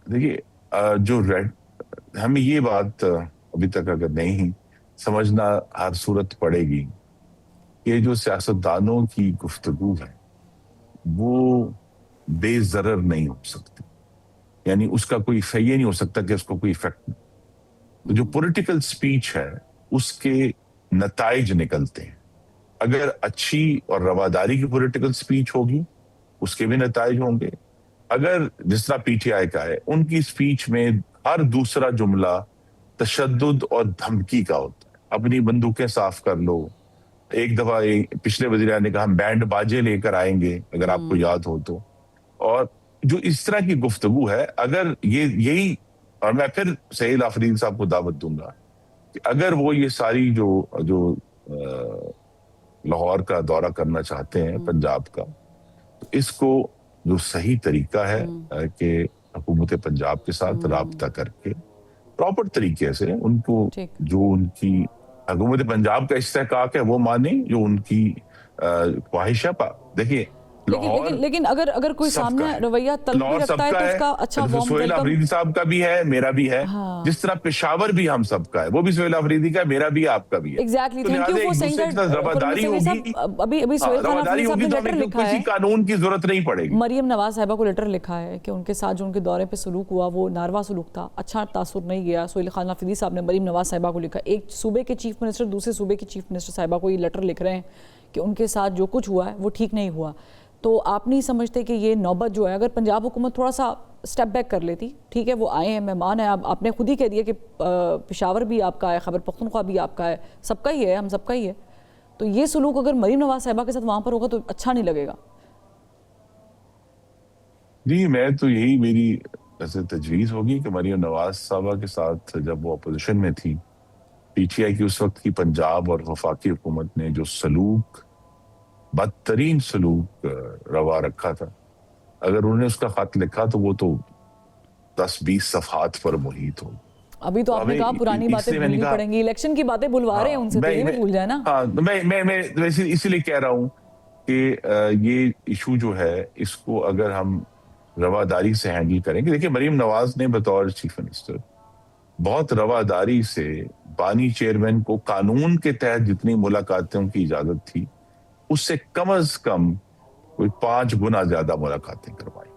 دیکھیے جو ہمیں یہ بات ابھی تک اگر نہیں سمجھنا ہر صورت پڑے گی کہ جو سیاستدانوں کی گفتگو ہے وہ بے ضرر نہیں ہو سکتی, یعنی اس کا کوئی یہ نہیں ہو سکتا کہ اس کو کوئی افیکٹ نہیں. تو جو پولیٹیکل سپیچ ہے اس کے نتائج نکلتے ہیں. اگر اچھی اور رواداری کی پولیٹیکل سپیچ ہوگی اس کے بھی نتائج ہوں گے. اگر جس طرح پی ٹی آئی کا ہے, ان کی سپیچ میں ہر دوسرا جملہ تشدد اور دھمکی کا ہوتا ہے, اپنی بندوقیں صاف کر لو. ایک دفعہ پچھلے وزیر اعظم نے کہا ہم بینڈ باجے لے کر آئیں گے, اگر آپ کو یاد ہو تو. اور جو اس طرح کی گفتگو ہے, اگر یہی, اور میں پھر سہیل آفرین صاحب کو دعوت دوں گا کہ اگر وہ یہ ساری جو لاہور کا دورہ کرنا چاہتے ہیں پنجاب کا, تو اس کو جو صحیح طریقہ ہے کہ حکومت پنجاب کے ساتھ رابطہ کر کے پراپر طریقے سے ان کو جو ان کی حکومت پنجاب کا استحقاق ہے وہ مانیں, جو ان کی خواہش ہے. دیکھیے لیکن اگر کوئی سامنے رویہ تلخ بھی رکھتا ہے تو اس کا اچھا وارم سہیل آفریدی صاحب کا بھی ہے, میرا بھی ہے, جس طرح پشاور بھی ہم سب کا ہے, وہ بھی سہیل آفریدی کا ہے, میرا بھی آپ کا بھی ہے. Exactly, thank you for seeing that. رواداری ہوگی, ابھی سہیل خان افریدی صاحب نے لیٹر لکھا ہے, کسی قانون کی ضرورت نہیں پڑے گی. مریم نواز صاحبہ کو لیٹر لکھا ہے کہ ان کے ساتھ جو ان کے دورے پہ سلوک ہوا وہ ناروا سلوک تھا, اچھا تاثر نہیں گیا. سہیل خان افریدی صاحب نے مریم نواز صاحبہ کو لکھا, ایک صوبے کے چیف منسٹر دوسرے صوبے کی چیف منسٹر صاحبہ کو یہ لیٹر لکھ رہے ہیں کہ ان کے ساتھ جو کچھ ہوا ہے وہ ٹھیک نہیں ہوا. تو آپ نہیں سمجھتے کہ یہ نوبت جو ہے, اگر پنجاب حکومت تھوڑا سا سٹیپ بیک کر لیتی, ٹھیک ہے وہ آئے ہیں مہمان ہیں, آپ نے خود ہی کہہ دیا کہ پشاور بھی آپ کا ہے, خیبر پختونخوا بھی آپ کا ہے, سب کا ہی ہے, ہم سب کا ہی ہے, تو یہ سلوک اگر مریم نواز صاحبہ کے ساتھ وہاں پر ہوگا تو اچھا نہیں لگے گا. جی میں تو یہی میری ایسے تجویز ہوگی کہ مریم نواز صاحبہ کے ساتھ جب وہ اپوزیشن میں تھی, پی ٹی آئی کی اس وقت کی پنجاب اور وفاقی حکومت نے جو سلوک, بدترین سلوک روا رکھا تھا, اگر انہوں نے اس کا خط لکھا تو وہ تو 10-20 صفحات پر محیط ہو. ابھی تو آپ نے کہا پرانی باتیں بھولنی پڑیں گی, الیکشن کی باتیں بلوا رہے ہیں ان سے, تو یہ بھی بھول جائے نا. میں اسی لیے کہہ رہا ہوں کہ یہ ایشو جو ہے اس کو اگر ہم رواداری سے ہینڈل کریں گے. دیکھیں مریم نواز نے بطور چیف منسٹر بہت رواداری سے بانی چیئرمین کو قانون کے تحت جتنی ملاقاتوں کی اجازت تھی اس سے کم از کم کوئی 5 گنا زیادہ ملاقاتیں کروائی.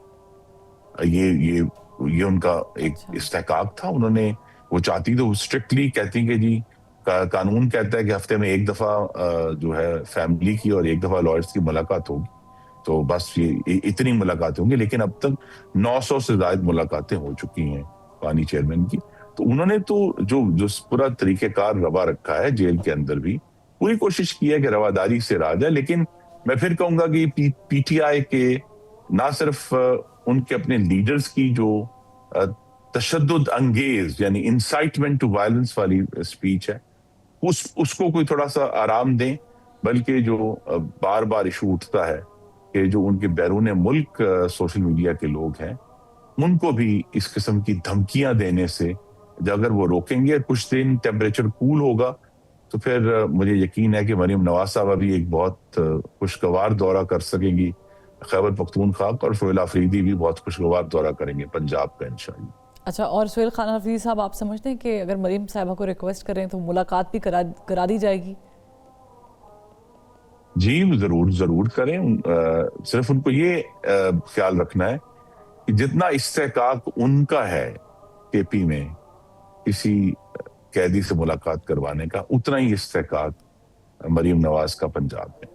یہ ان کا ایک استحقاق تھا. انہوں نے وہ چاہتی تو اسٹرکٹلی کہتی کہ جی قانون کہتا ہے کہ ہفتے میں 1 دفعہ جو ہے فیملی کی اور 1 دفعہ لائرز کی ملاقات ہوگی, تو بس یہ اتنی ملاقاتیں ہوں گی. لیکن اب تک 900 سے زائد ملاقاتیں ہو چکی ہیں بانی چیئرمین کی. تو انہوں نے تو جو پورا طریقہ کار روا رکھا ہے, جیل کے اندر بھی پوری کوشش کی ہے کہ رواداری سے رہا جائے. لیکن میں پھر کہوں گا کہ پی ٹی آئی کے نہ صرف ان کے اپنے لیڈرز کی جو تشدد انگیز یعنی انسائٹمنٹ ٹو وائلنس والی سپیچ ہے اس کو کوئی تھوڑا سا آرام دیں, بلکہ جو بار بار ایشو اٹھتا ہے کہ جو ان کے بیرون ملک سوشل میڈیا کے لوگ ہیں ان کو بھی اس قسم کی دھمکیاں دینے سے اگر وہ روکیں گے, کچھ دن ٹیمپریچر کول ہوگا, تو پھر مجھے یقین ہے کہ مریم نواز صاحبہ بھی ایک بہت خوشگوار دورہ کر سکیں گی خیبر پختونخوا, اور سہیل آفریدی بھی بہت خوشگوار دورہ کریں گے پنجاب کا انشاءاللہ. اچھا, اور سہیل خان افریدی صاحب آپ سمجھتے ہیں کہ اگر مریم صاحبہ کو ریکویسٹ کریں تو ملاقات بھی کرا دی جائے گی؟ جی ضرور کریں. صرف ان کو یہ خیال رکھنا ہے کہ جتنا استحقاق ان کا ہے کے پی میں کسی قیدی سے ملاقات کروانے کا, اتنا ہی استحقاق مریم نواز کا پنجاب میں.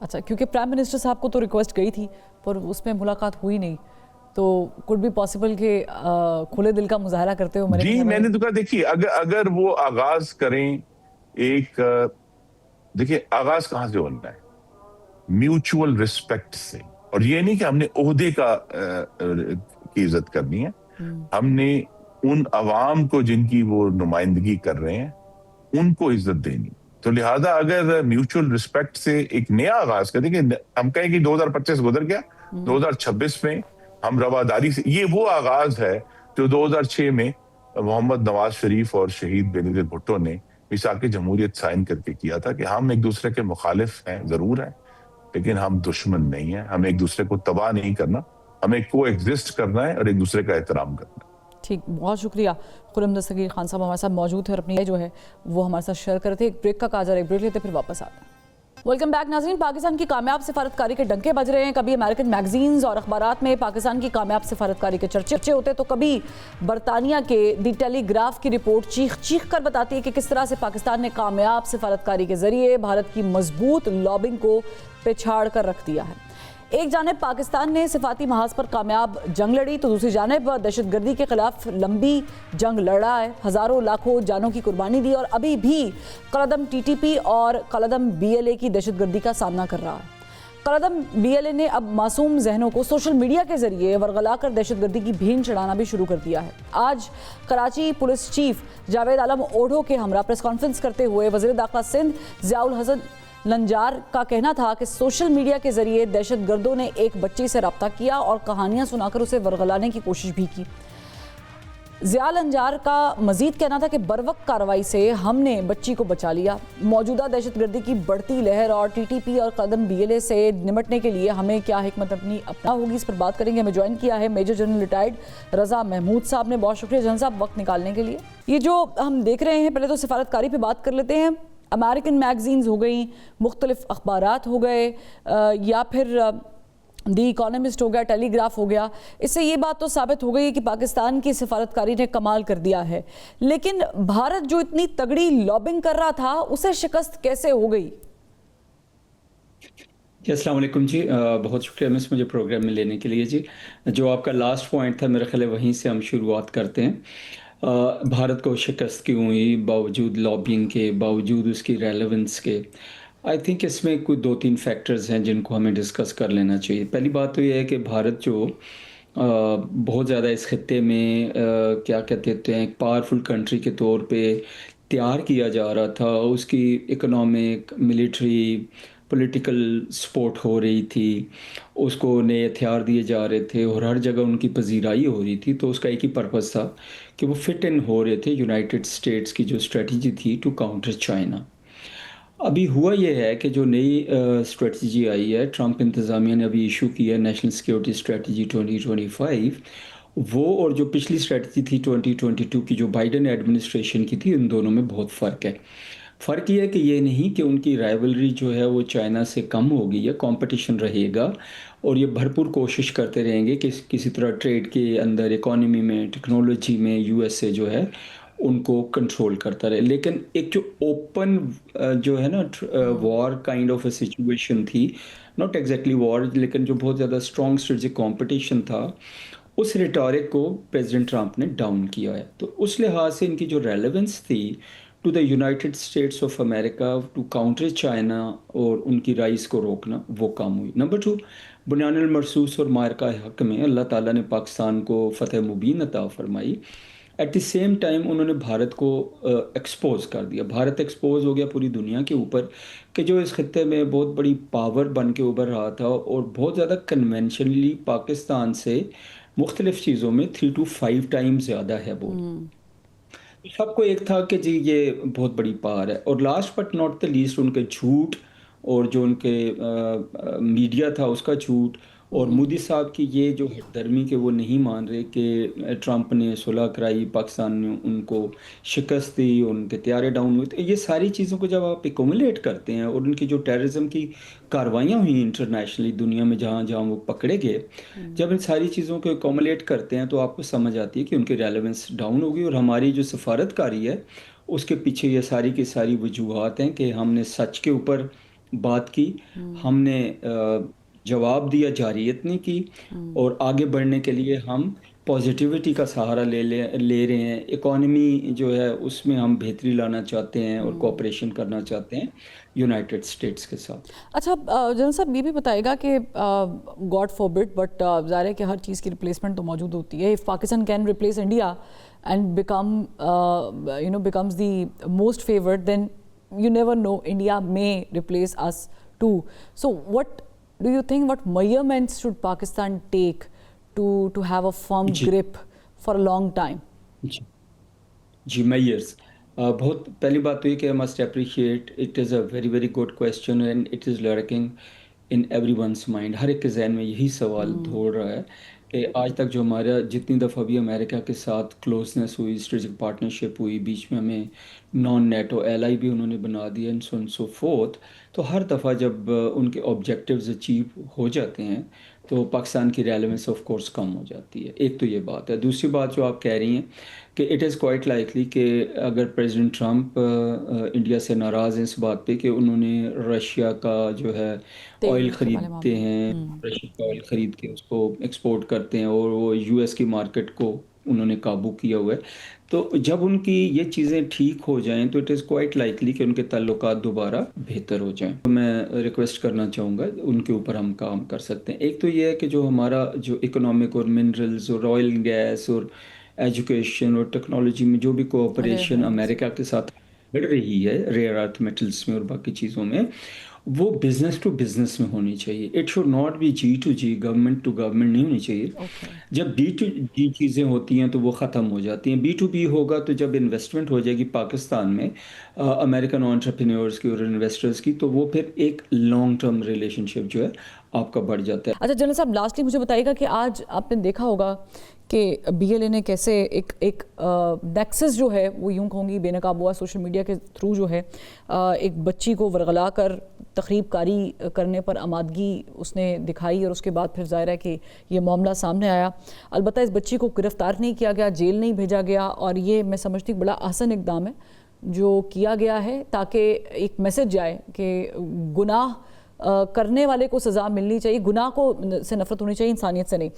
اچھا, کیونکہ پرائم منسٹر صاحب کو تو ریکویسٹ گئی تھی پر اس میں ملاقات ہوئی نہیں, تو کوڈ بھی پاسبل کہ کھلے دل کا مظاہرہ کرتے ہو. جی میں نے تو کہا دیکھیے اگر وہ آغاز کریں ایک, دیکھیے آغاز کہاں سے ہونا ہے, میوچول ریسپیکٹ سے, اور یہ نہیں کہ ہم نے عہدے کی عزت کرنی ہے, ہم نے ان عوام کو جن کی وہ نمائندگی کر رہے ہیں ان کو عزت دینی. تو لہٰذا اگر میوچول ریسپیکٹ سے ایک نیا آغاز کریں کہ ہم کہیں کہ 2025 گزر گیا, 2026 میں ہم رواداری سے, یہ وہ آغاز ہے جو 2006 میں محمد نواز شریف اور شہید بینظیر بھٹو نے میثاق جمہوریت سائن کر کے کیا تھا کہ ہم ایک دوسرے کے مخالف ہیں ضرور ہیں لیکن ہم دشمن نہیں ہیں, ہمیں ایک دوسرے کو تباہ نہیں کرنا, ہمیں کو ایگزسٹ کرنا ہے اور ایک دوسرے کا احترام کرنا ہے. ٹھیک, بہت شکریہ. خرم دستگیر خان صاحب ہمارے ساتھ موجود ہیں اور اپنی جو ہے وہ ہمارے ساتھ شیئر کر رہے تھے. ایک بریک کا کہا جا رہا ہے, ایک بریک لیتے پھر واپس آتے ہیں. ویلکم بیک ناظرین. پاکستان کی کامیاب سفارتکاری کے ڈنکے بج رہے ہیں. کبھی امریکن میگزینز اور اخبارات میں پاکستان کی کامیاب سفارتکاری کے چرچے ہوتے تو کبھی برطانیہ کے دی ٹیلی گراف کی رپورٹ چیخ چیخ کر بتاتی ہے کہ کس طرح سے پاکستان نے کامیاب سفارتکاری کے ذریعے بھارت کی مضبوط لابنگ کو پچھاڑ کر رکھ دیا ہے. ایک جانب پاکستان نے صفاتی محاذ پر کامیاب جنگ لڑی تو دوسری جانب دہشت گردی کے خلاف لمبی جنگ لڑا ہے, ہزاروں لاکھوں جانوں کی قربانی دی اور ابھی بھی قلعدم ٹی ٹی پی اور قلعدم بی ایل اے کی دہشت گردی کا سامنا کر رہا ہے. قلعدم بی ایل اے نے اب معصوم ذہنوں کو سوشل میڈیا کے ذریعے ورغلا کر دہشت گردی کی بھین چڑھانا بھی شروع کر دیا ہے. آج کراچی پولیس چیف جاوید عالم اوڈھو کے ہمراہ پریس کانفرنس کرتے ہوئے وزیر داخلہ سندھ ضیاء الحسن لنجار کا کہنا تھا کہ سوشل میڈیا کے ذریعے دہشت گردوں نے ایک بچی سے رابطہ کیا اور کہانیاں سنا کر اسے ورغلانے کی کوشش بھی کی. ضیاء لنجار کا مزید کہنا تھا کہ بروقت کارروائی سے ہم نے بچی کو بچا لیا. موجودہ دہشت گردی کی بڑھتی لہر اور ٹی ٹی پی اور قلعدم بی ایل اے سے نمٹنے کے لیے ہمیں کیا حکمت اپنا ہوگی, اس پر بات کریں گے. ہمیں جوائن کیا ہے میجر جنرل ریٹائرڈ رضا محمود صاحب نے. بہت شکریہ جنرل صاحب وقت نکالنے کے لیے. یہ جو ہم دیکھ رہے ہیں, پہلے تو سفارتکاری پہ بات کر لیتے ہیں. امریکن میگزینز ہو گئیں, مختلف اخبارات ہو گئے, یا پھر دی ایکانومسٹ ہو گیا, ٹیلی گراف ہو گیا, اس سے یہ بات تو ثابت ہو گئی کہ پاکستان کی سفارتکاری نے کمال کر دیا ہے. لیکن بھارت جو اتنی تگڑی لابنگ کر رہا تھا اسے شکست کیسے ہو گئی؟ السلام علیکم جی, بہت شکریہ مس مجھے پروگرام میں لینے کے لیے. جی جو آپ کا لاسٹ پوائنٹ تھا میرا خیال ہے وہیں سے ہم شروعات کرتے ہیں. بھارت کو شکست کیوں ہوئی باوجود لابنگ کے, باوجود اس کی ریلیونس کے؟ آئی تھنک اس میں کوئی 2-3 فیکٹرز ہیں جن کو ہمیں ڈسکس کر لینا چاہیے. پہلی بات تو یہ ہے کہ بھارت جو بہت زیادہ اس خطے میں کیا کہتے ہیں ایک پاورفل کنٹری کے طور پہ تیار کیا جا رہا تھا, اس کی اکنامک, ملٹری, پولیٹیکل سپورٹ ہو رہی تھی, اس کو نئے ہتھیار دیے جا رہے تھے اور ہر جگہ ان کی پذیرائی ہو رہی تھی. تو اس کا ایک ہی پرپز تھا کہ وہ فٹ ان ہو رہے تھے یونائٹڈ اسٹیٹس کی جو اسٹریٹجی تھی ٹو کاؤنٹر چائنا. ابھی ہوا یہ ہے کہ جو نئی اسٹریٹجی آئی ہے, ٹرمپ انتظامیہ نے ابھی ایشو کی ہے نیشنل سیکیورٹی اسٹریٹجی 2025, وہ اور جو پچھلی اسٹریٹجی تھی 2022 کی جو بائیڈن ایڈمنسٹریشن کی تھی, ان دونوں میں بہت فرق ہے. فرق یہ ہے کہ یہ نہیں کہ ان کی رائیولری جو ہے وہ چائنا سے کم ہوگی, ہے کمپٹیشن رہے گا اور یہ بھرپور کوشش کرتے رہیں گے کہ کسی طرح ٹریڈ کے اندر, اکانومی میں, ٹیکنالوجی میں یو ایس اے جو ہے ان کو کنٹرول کرتا رہے. لیکن ایک جو اوپن جو ہے نا وار کائنڈ آف اے سچویشن تھی, ناٹ ایگزیکٹلی وار لیکن جو بہت زیادہ اسٹرانگ اسٹریٹجک کمپٹیشن تھا, اس ریٹورک کو پریزیڈنٹ ٹرمپ نے ڈاؤن کیا ہے. تو اس لحاظ سے ان کی جو ریلیونس تھی to the United States of America to counter China اور ان کی رائز کو روکنا, وہ کام ہوئی. نمبر 2, بنیان المرصوص اور مارکہ حق میں اللہ تعالیٰ نے پاکستان کو فتح مبین عطا فرمائی. ایٹ دی سیم ٹائم انہوں نے بھارت کو ایکسپوز کر دیا. بھارت ایکسپوز ہو گیا پوری دنیا کے اوپر کہ جو اس خطے میں بہت بڑی پاور بن کے ابھر رہا تھا اور بہت زیادہ کنونشنلی پاکستان سے مختلف چیزوں میں 3 to 5 ٹائم زیادہ ہے وہ. سب کو ایک تھا کہ جی یہ بہت بڑی پار ہے. اور last but not the least ان کے جھوٹ اور جو ان کے میڈیا تھا اس کا جھوٹ, اور مودی صاحب کی یہ جو درمی کہ وہ نہیں مان رہے کہ ٹرمپ نے صلح کرائی, پاکستان نے ان کو شکست دی, ان کے طیارے ڈاؤن ہوئے. تو یہ ساری چیزوں کو جب آپ ایکومولیٹ کرتے ہیں اور ان کی جو ٹیررزم کی کاروائیاں ہوئی انٹرنیشنلی دنیا میں جہاں جہاں وہ پکڑے گئے, جب ان ساری چیزوں کو ایکومولیٹ کرتے ہیں تو آپ کو سمجھ آتی ہے کہ ان کی ریلیونس ڈاؤن ہوگی. اور ہماری جو سفارتکاری ہے اس کے پیچھے یہ ساری کی ساری وجوہات ہیں کہ ہم نے سچ کے اوپر بات کی، ہم نے جواب دیا، جارحیت نہیں کی، اور آگے بڑھنے کے لیے ہم پازیٹیوٹی کا سہارا لے رہے ہیں. اکانومی جو ہے اس میں ہم بہتری لانا چاہتے ہیں اور کوآپریشن کرنا چاہتے ہیں یونائٹڈ اسٹیٹس کے ساتھ. اچھا جنرل صاحب یہ بھی بتائے گا کہ گاڈ فوربڈ بٹ ظاہر ہے کہ ہر چیز کی ریپلیسمنٹ تو موجود ہوتی ہے. If Pakistan can replace India and becomes the most favored, then you never know, India may replace us too. So what do you think, what measurements should Pakistan take to have a firm grip for a long time? جی میئرس بہت پہلی بات تو یہ کہ must appreciate it is a very very good question and it is lurking in ایوری mind مائنڈ. ہر ایک کے ذہن میں یہی سوال دوڑ رہا ہے کہ آج تک جو ہمارا جتنی دفعہ بھی امریکہ کے ساتھ کلوزنس ہوئی، اسٹریٹجک پارٹنرشپ ہوئی، بیچ میں ہمیں نان نیٹو ایل آئی بھی انہوں نے بنا دیا and so and so forth, تو ہر دفعہ جب ان کے آبجیکٹیوز اچیو ہو جاتے ہیں تو پاکستان کی ریلیونس آف کورس کم ہو جاتی ہے. ایک تو یہ بات ہے. دوسری بات جو آپ کہہ رہی ہیں کہ اٹ از کوائٹ لائکلی کہ اگر پریزیڈنٹ ٹرمپ انڈیا سے ناراض ہیں اس بات پہ کہ انہوں نے رشیا کا جو ہے آئل خریدتے ہیں، رشیا کا آئل خرید کے اس کو ایکسپورٹ کرتے ہیں اور وہ یو ایس کی مارکیٹ کو انہوں نے قابو کیا ہوا ہے، تو جب ان کی یہ چیزیں ٹھیک ہو جائیں تو اٹ از کوائٹ لائکلی کہ ان کے تعلقات دوبارہ بہتر ہو جائیں. میں ریکویسٹ کرنا چاہوں گا ان کے اوپر ہم کام کر سکتے ہیں. ایک تو یہ ہے کہ جو ہمارا جو اکنامک اور منرلز اور آئل گیس اور ایجوکیشن اور ٹیکنالوجی میں جو بھی کوآپریشن امریکہ کے ساتھ بڑھ رہی ہے ریئر ارتھ میٹلز میں اور باقی چیزوں میں، وہ بزنس ٹو بزنس میں ہونی چاہیے. It should not be G to G, government to government نہیں ہونی چاہیے. جب بی ٹو جی چیزیں ہوتی ہیں تو وہ ختم ہو جاتی ہیں. بی ٹو بی ہوگا تو جب انویسٹمنٹ ہو جائے گی پاکستان میں امریکن انٹرپرینیورس کی اور انویسٹرز کی، تو وہ پھر ایک لانگ ٹرم ریلیشن شپ جو ہے آپ کا بڑھ جاتا ہے. اچھا جنرل صاحب لاسٹلی مجھے بتائیے گا کہ آج آپ نے دیکھا ہوگا کہ بی ایل اے نے کیسے ایک نیکسس جو ہے وہ یوں کہوں گی بے نقاب ہوا سوشل میڈیا کے تھرو جو ہے ایک بچی کو ورغلا کر تخریب کاری کرنے پر آمادگی اس نے دکھائی، اور اس کے بعد پھر ظاہر ہے کہ یہ معاملہ سامنے آیا. البتہ اس بچی کو گرفتار نہیں کیا گیا، جیل نہیں بھیجا گیا، اور یہ میں سمجھتی ہوں بڑا احسن اقدام ہے جو کیا گیا ہے تاکہ ایک میسج جائے کہ گناہ کرنے والے کو سزا ملنی چاہیے، گناہ کو سے نفرت ہونی چاہیے، انسانیت سے نہیں.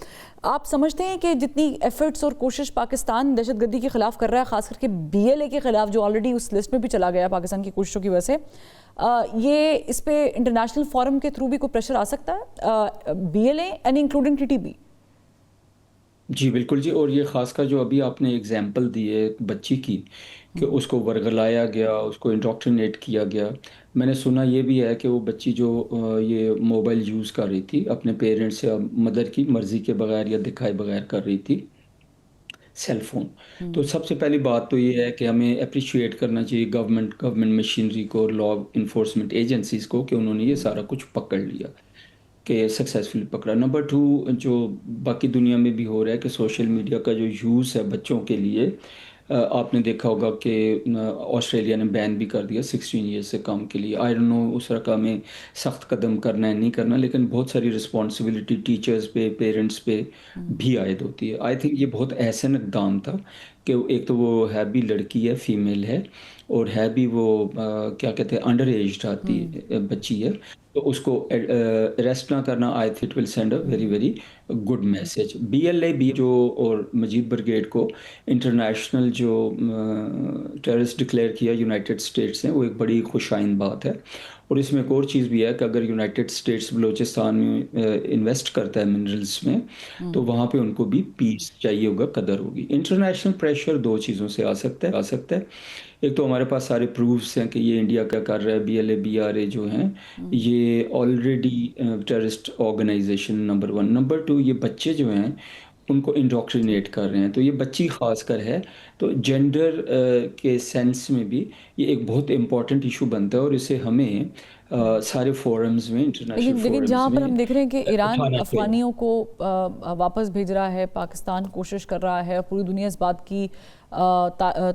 آپ سمجھتے ہیں کہ جتنی ایفرٹس اور کوشش پاکستان دہشت گردی کے خلاف کر رہا ہے، خاص کر کے بی ایل اے کے خلاف جو آلریڈی اس لسٹ میں بھی چلا گیا پاکستان کی کوششوں کی وجہ سے، یہ اس پہ انٹرنیشنل فورم کے تھرو بھی کوئی پریشر آ سکتا ہے B L A and including T T B? جی بالکل جی. اور یہ خاص کر جو ابھی آپ نے اگزامپل دی ہے بچی کی کہ اس کو ورغلایا گیا، اس کو انڈوکٹرینیٹ کیا گیا. میں نے سنا یہ بھی ہے کہ وہ بچی جو یہ موبائل یوز کر رہی تھی اپنے پیرنٹس یا مدر کی مرضی کے بغیر یا دکھائے بغیر کر رہی تھی سیل فون. تو سب سے پہلی بات تو یہ ہے کہ ہمیں اپریشیٹ کرنا چاہیے گورنمنٹ مشینری کو اور لا انفورسمنٹ ایجنسیز کو کہ انہوں نے یہ سارا کچھ پکڑ لیا، کہ سکسیزفلی پکڑا. نمبر 2 جو باقی دنیا میں بھی ہو رہا ہے کہ سوشل میڈیا کا جو یوز ہے بچوں کے لیے، آپ نے دیکھا ہوگا کہ آسٹریلیا نے بین بھی کر دیا 16 ایئرس سے کم کے لیے. آئی ڈونٹ نو اس رقم میں سخت قدم کرنا ہے نہیں کرنا، لیکن بہت ساری رسپانسبلٹی ٹیچرز پہ، پیرنٹس پہ بھی عائد ہوتی ہے. آئی تھنک یہ بہت احسن اقدام تھا کہ ایک تو وہ ہے بھی لڑکی ہے، فیمیل ہے، اور ہے بھی وہ کیا کہتے ہیں انڈر ایجڈ آتی ہے بچی ہے، تو اس کو اریسٹ نہ کرنا I think it will send a very very good message. B L A بھی جو اور مجید بریگیڈ کو انٹرنیشنل جو ٹیررسٹ ڈکلیئر کیا یونائٹڈ اسٹیٹس نے، وہ ایک بڑی خوش آئند بات ہے. اور اس میں ایک اور چیز بھی ہے کہ اگر یونائٹڈ اسٹیٹس بلوچستان میں انویسٹ کرتا ہے منرلز میں، تو وہاں پہ ان کو بھی پیس چاہیے ہوگا، قدر ہوگی. انٹرنیشنل پریشر 2 چیزوں سے آ سکتا ہے. ایک تو ہمارے پاس سارے پروفس ہیں کہ یہ انڈیا کیا کر رہا ہے. B L A B R A جو ہیں یہ already terrorist organization number 1. Number 2 یہ بچے جو ہیں ان کو انڈوکٹرینیٹ کر رہے ہیں. تو یہ بچی خاص کر ہے، تو جینڈر کے سینس میں بھی یہ ایک بہت امپورٹنٹ ایشو بنتا ہے، اور اسے ہمیں سارے فورمز میں انٹرنیشنل فورمز میں، لیکن جہاں پر ہم دیکھ رہے ہیں کہ ایران افغانیوں کو واپس بھیج رہا ہے، پاکستان کوشش کر رہا ہے، پوری دنیا اس بات کی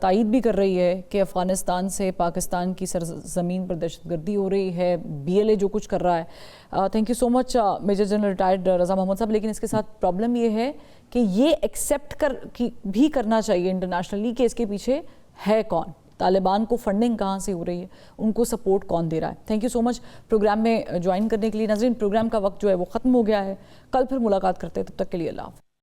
تائید بھی کر رہی ہے کہ افغانستان سے پاکستان کی سرزمین پر دہشت گردی ہو رہی ہے، بی ایل اے جو کچھ کر رہا ہے. Thank you so much major general retired Raza Muhammad Sahab. لیکن اس کے ساتھ پرابلم یہ ہے کہ یہ ایکسیپٹ بھی کرنا چاہیے انٹرنیشنلی کہ اس کے پیچھے ہے کون، طالبان کو فنڈنگ کہاں سے ہو رہی ہے, ان کو سپورٹ کون دے رہا ہے. Thank you so much program میں جوائن کرنے کے لیے. ناظرین, پروگرام کا وقت جو ہے وہ ختم ہو گیا ہے. کل پھر ملاقات کرتے ہیں, تب تک کے لیے اللہ حافظ.